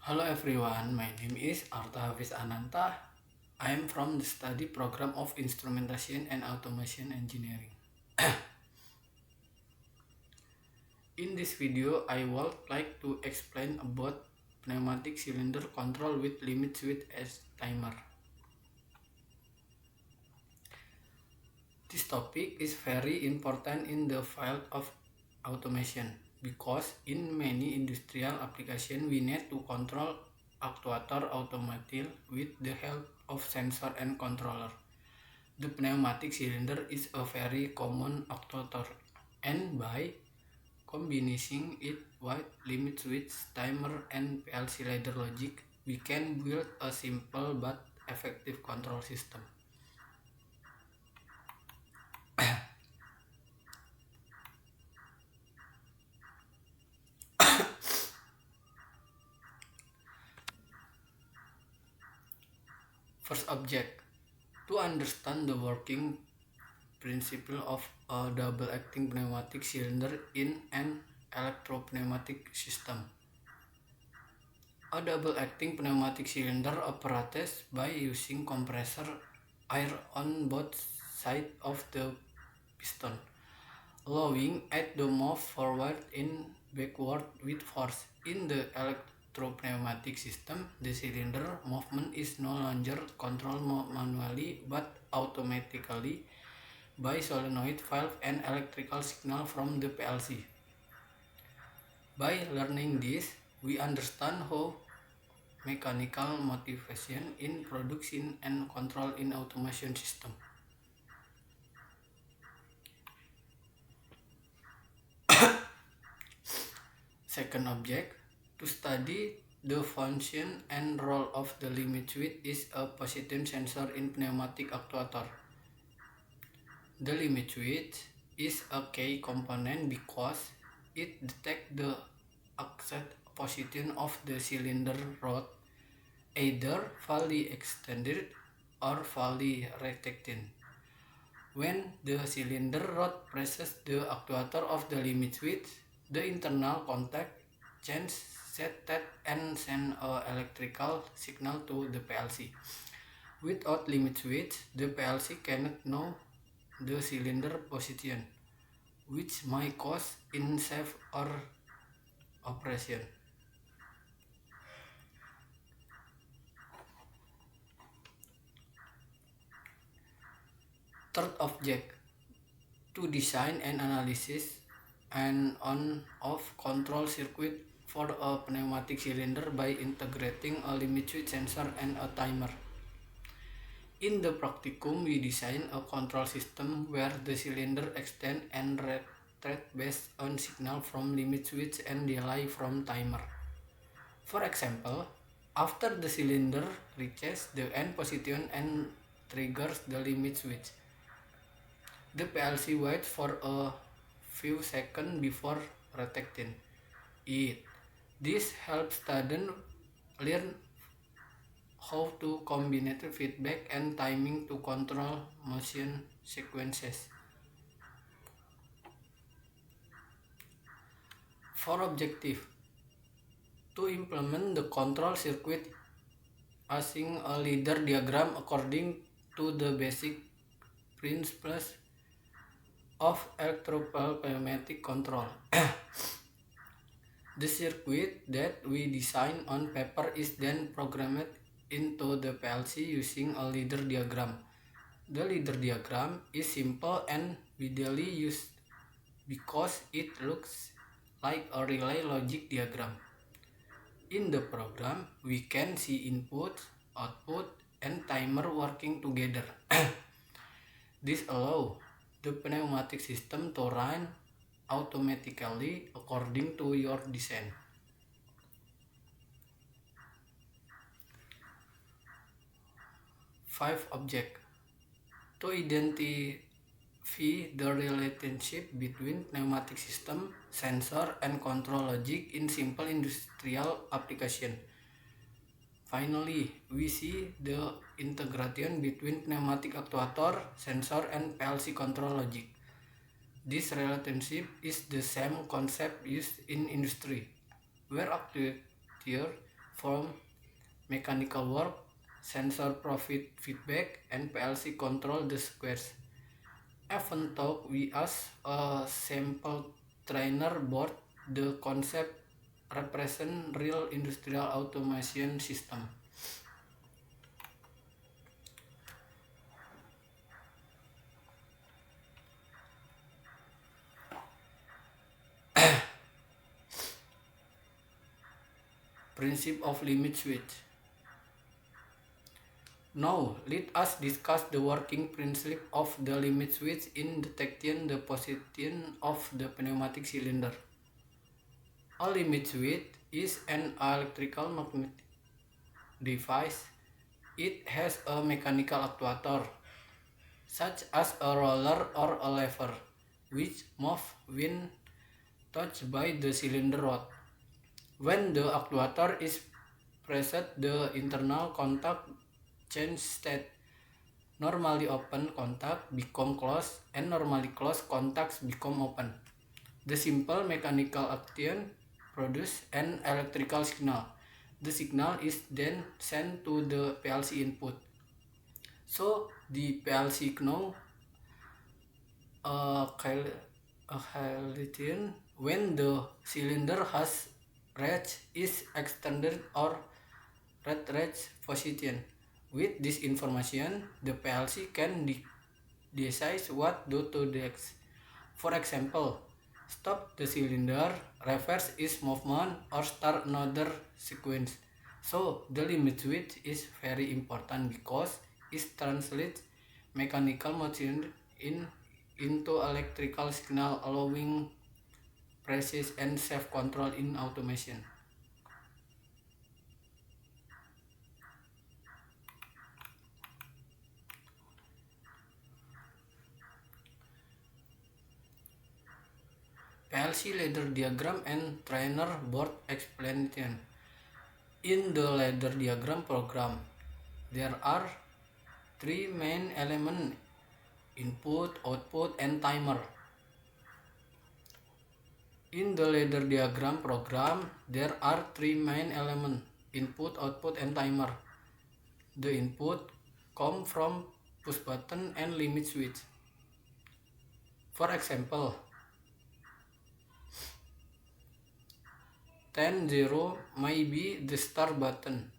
Hello everyone, my name is Arta Hafiz Ananta. I am from the study program of Instrumentation and Automation Engineering. In this video, I would like to explain about pneumatic cylinder control with limit switch as timer. This topic is very important in the field of automation because in many industrial applications we need to control actuator automatically with the help of sensor and controller. The pneumatic cylinder is a very common actuator, and by combining it with limit switch, timer, and PLC ladder logic, we can build a simple but effective control system. First object, to understand the working principle of a double-acting pneumatic cylinder in an electropneumatic system. A double-acting pneumatic cylinder operates by using compressor air on both sides of the piston, allowing it to move forward and backward with force. In the electropneumatic system, the cylinder movement is no longer controlled manually but automatically by solenoid valve and electrical signal from the PLC. By learning this, we understand how mechanical motivation in production and control in automation system. Second object, to study the function and role of the limit switch is a position sensor in pneumatic actuator. The limit switch is a key component because it detects the exact position of the cylinder rod, either fully extended or fully retracted. When the cylinder rod presses the actuator of the limit switch, the internal contact changes state and send an electrical signal to the PLC. Without limit switch, the PLC cannot know the cylinder position, which might cause unsafe or operation. Third object, to design and analysis an on-off control circuit for a pneumatic cylinder by integrating a limit switch sensor and a timer. In the practicum, we design a control system where the cylinder extend and retract based on signal from limit switch and delay from timer. For example, after the cylinder reaches the end position and triggers the limit switch, the PLC waits for a few seconds before retracting it. This helps students learn how to combine feedback and timing to control motion sequences. For objective, to implement the control circuit using a ladder diagram according to the basic principles of electropneumatic control. The circuit that we design on paper is then programmed into the PLC using a ladder diagram. The ladder diagram is simple and widely used because it looks like a relay logic diagram. In the program, we can see input, output, and timer working together. This allows the pneumatic system to run automatically according to your design. Five object, to identify the relationship between pneumatic system, sensor, and control logic in simple industrial application. Finally, we see the integration between pneumatic actuator, sensor, and PLC control logic. This relationship is the same concept used in industry, where actuator from mechanical work, sensor profit feedback, and PLC control the squares. Even though we as a sample trainer board, the concept represent real industrial automation system. Principle of limit switch. Now, let us discuss the working principle of the limit switch in detecting the position of the pneumatic cylinder. A limit switch is an electrical magnetic device. It has a mechanical actuator, such as a roller or a lever, which moves when touched by the cylinder rod. When the actuator is pressed, the internal contact change state. Normally open contact become closed and normally closed contacts become open. The simple mechanical action produces an electrical signal. The signal is then sent to the PLC input. So the PLC know a calculation when the cylinder has reached its extended or reached position. With this information, the PLC can decide what to do next. For example, stop the cylinder, reverse its movement, or start another sequence. So the limit switch is very important because it translates mechanical motion into electrical signal, allowing precise and safe control in automation. PLC ladder diagram and trainer board explanation. In the ladder diagram program, there are three main elements: input, output, and timer. In the ladder diagram program, there are three main elements: input, output, and timer. The input come from push button and limit switch. For example, 10-0 may be the start button,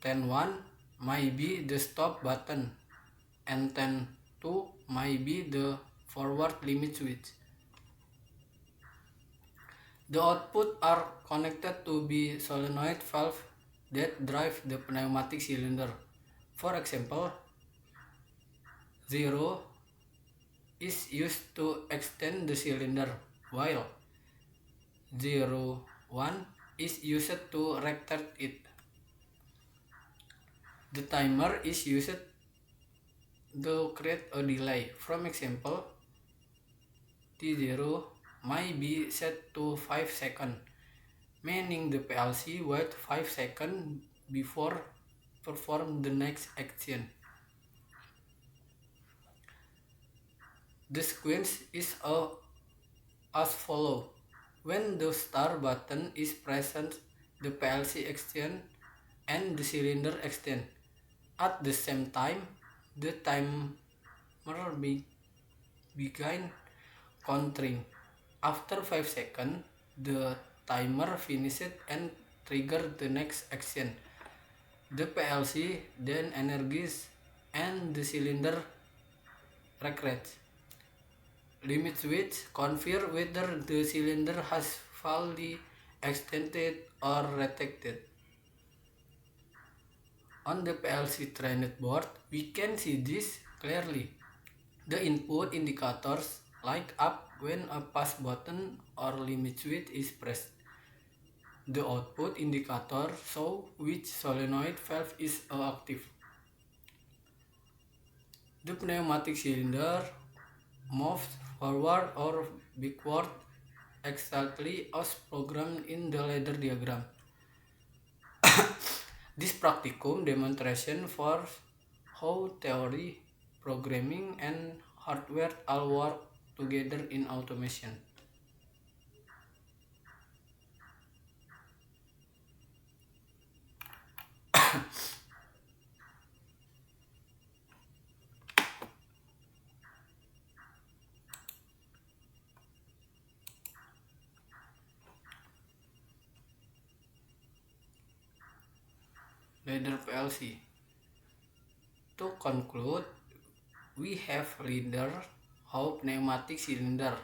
10-1 may be the stop button, and 10-2 may be the forward limit switch. The output are connected to be solenoid valve that drive the pneumatic cylinder. For example, 0 is used to extend the cylinder, while 01 is used to retract it. The timer is used to create a delay. From example, T0 may be set to 5 seconds, meaning the PLC wait 5 seconds before perform the next action. The sequence is as follows. When the start button is present, the PLC extends and the cylinder extends. At the same time, the timer begins counting. After 5 seconds, the timer finishes and triggers the next action. The PLC then energizes and the cylinder retracts. Limit switch confirm whether the cylinder has fully extended or retracted. On the PLC trained board, we can see this clearly. The input indicators light up when a pass button or limit switch is pressed. The output indicator shows which solenoid valve is active. The pneumatic cylinder moves forward or backward exactly as programmed in the ladder diagram. This practicum demonstration for how theory, programming, and hardware all work together in automation. ladder PLC. To conclude, we have ladder, how pneumatic cylinder,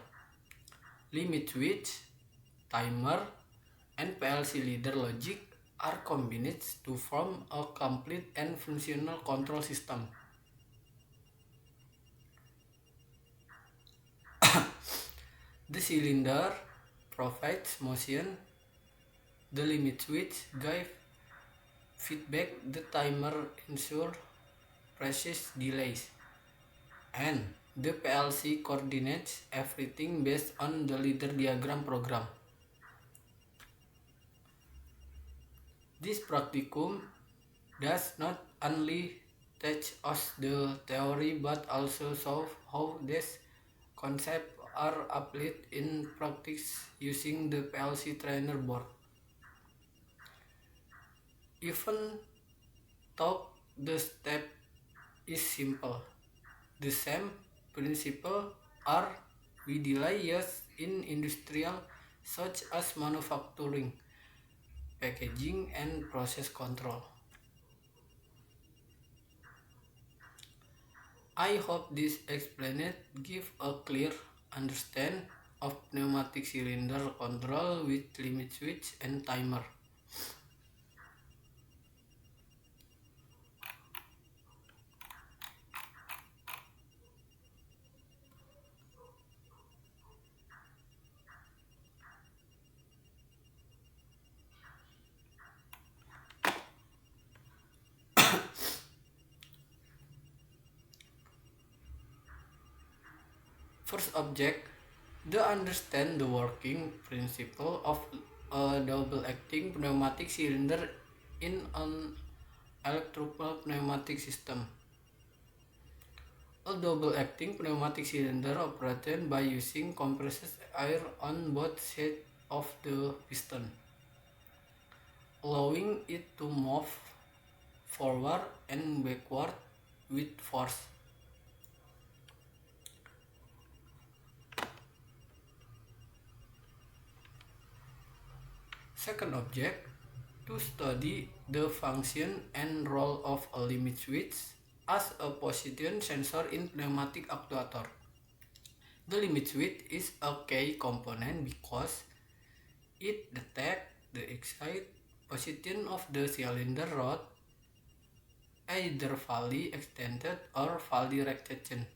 limit switch, timer, and PLC ladder logic are combined to form a complete and functional control system. The cylinder provides motion, the limit switch gives feedback, the timer ensures precise delays, and the PLC coordinates everything based on the ladder diagram program. This practicum does not only teach us the theory but also shows how these concepts are applied in practice using the PLC trainer board. Even though the step is simple, the same principles are widely used in industrial such as manufacturing, packaging, and process control. I hope this explanation gives a clear understanding of pneumatic cylinder control with limit switch and timer. First object, to understand the working principle of a double-acting pneumatic cylinder in an electrical pneumatic system. A double-acting pneumatic cylinder operated by using compressed air on both sides of the piston, allowing it to move forward and backward with force. Second object, to study the function and role of a limit switch as a position sensor in pneumatic actuator. The limit switch is a key component because it detects the exact position of the cylinder rod, either fully extended or fully retraction.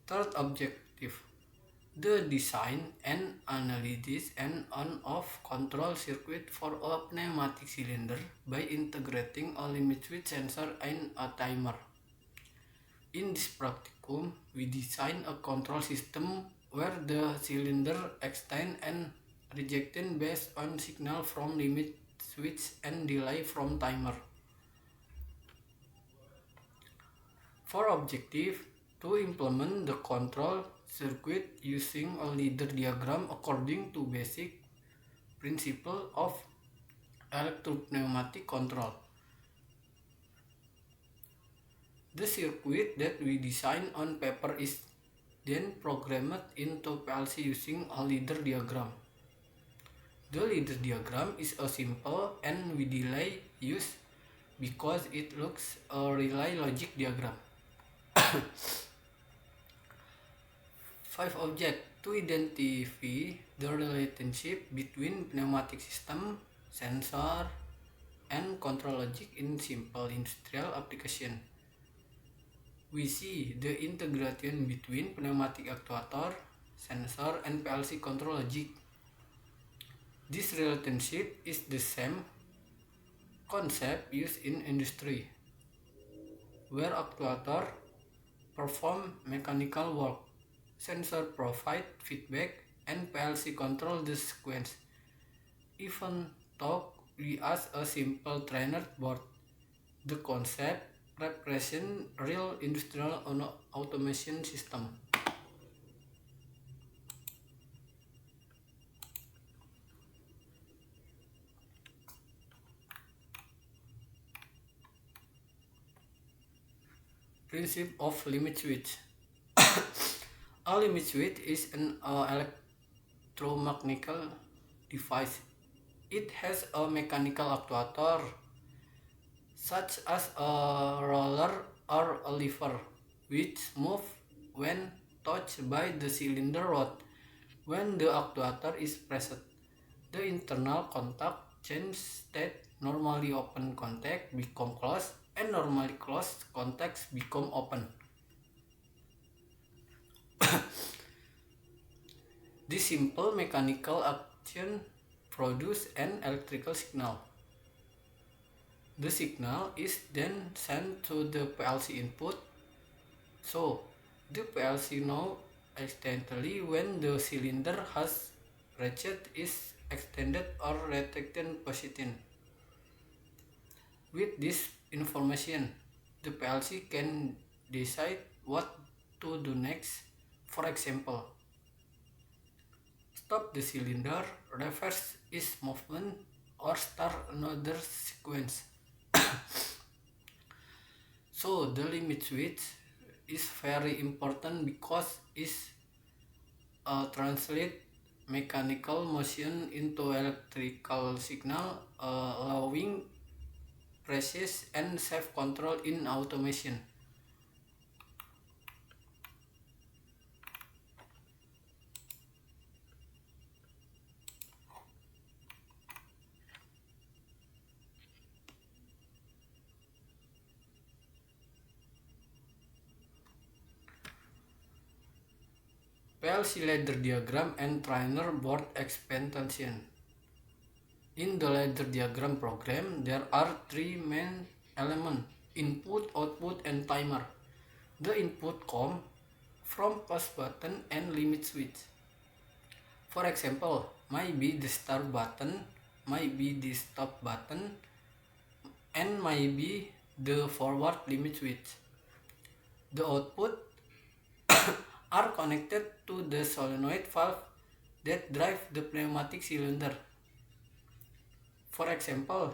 Third objective, the design and analysis and on-off control circuit for a pneumatic cylinder by integrating a limit switch sensor and a timer. In this practicum, we design a control system where the cylinder extends and rejects based on signal from limit switch and delay from timer. For objective, to implement the control circuit using a ladder diagram according to basic principle of electropneumatic control. The circuit that we design on paper is then programmed into PLC using a ladder diagram. The ladder diagram is a simple and widely used because it looks a relay logic diagram. 5 objects, to identify the relationship between pneumatic system, sensor, and control logic in simple industrial application. We see the integration between pneumatic actuator, sensor, and PLC control logic. This relationship is the same concept used in industry, where actuator perform mechanical work, sensor provide feedback, and PLC control the sequence. Even though we use a simple trainer board, the concept represents real industrial automation system. Principle of limit switch. A limit switch is an electromechanical device It has a mechanical actuator, such as a roller or a lever, which move when touched by the cylinder rod. When the actuator is pressed, the internal contact changes state. Normally open contact become closed and normally closed contacts become open. This simple mechanical action produces an electrical signal. The signal is then sent to the PLC input, so the PLC knows instantly when the cylinder has reached its extended or retracted position. With this information, the PLC can decide what to do next. For example, stop the cylinder, reverse its movement, or start another sequence. So the limit switch is very important because it translates mechanical motion into electrical signal, allowing precise and safe control in automation. PLC ladder diagram and trainer board expectation. In the ladder diagram program, there are three main elements: input, output, and timer. The input comes from push button and limit switch. For example, might be the start button, might be the stop button, and might be the forward limit switch. The output are connected to the solenoid valve that drive the pneumatic cylinder. For example,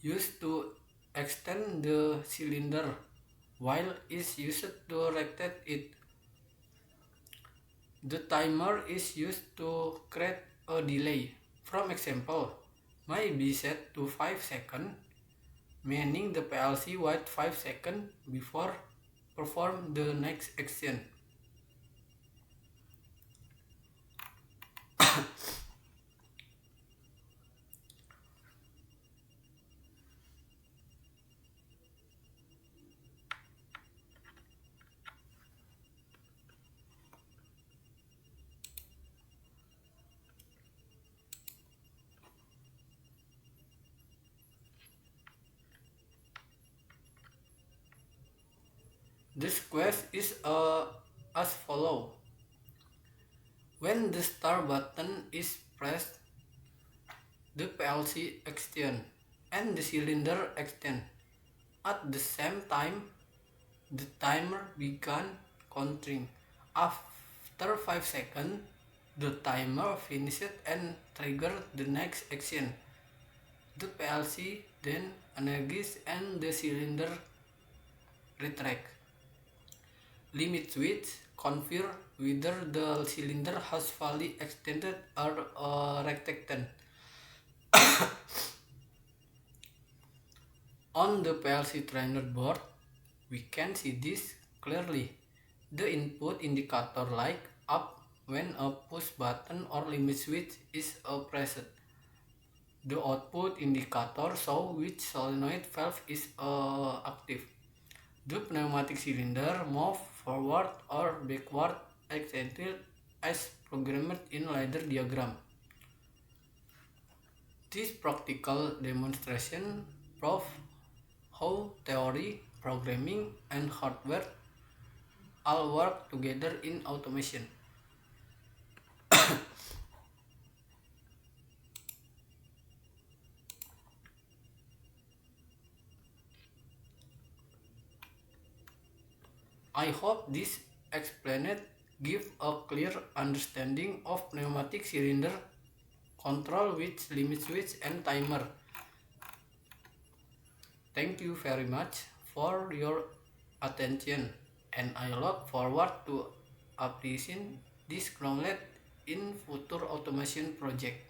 used to extend the cylinder, while is used to rotate it. The timer is used to create a delay. From example, might be set to 5 seconds, meaning the PLC wait 5 seconds before perform the next action. This quest is as follows. When the start button is pressed, the PLC extends and the cylinder extends. At the same time, the timer began counting. After 5 seconds, the timer finishes and triggers the next action. The PLC then energizes and the cylinder retracts. Limit switch confirm whether the cylinder has fully extended or retracted. On the PLC trainer board, we can see this clearly. The input indicator lights up when a push button or limit switch is pressed. The output indicator shows which solenoid valve is active. The pneumatic cylinder moves forward or backward exactly as programmed in ladder diagram. This practical demonstration proves how theory, programming, and hardware all work together in automation. I hope this explanation gives a clear understanding of pneumatic cylinder control with limit switch and timer. Thank you very much for your attention, and I look forward to appreciating this knowledge in future automation project.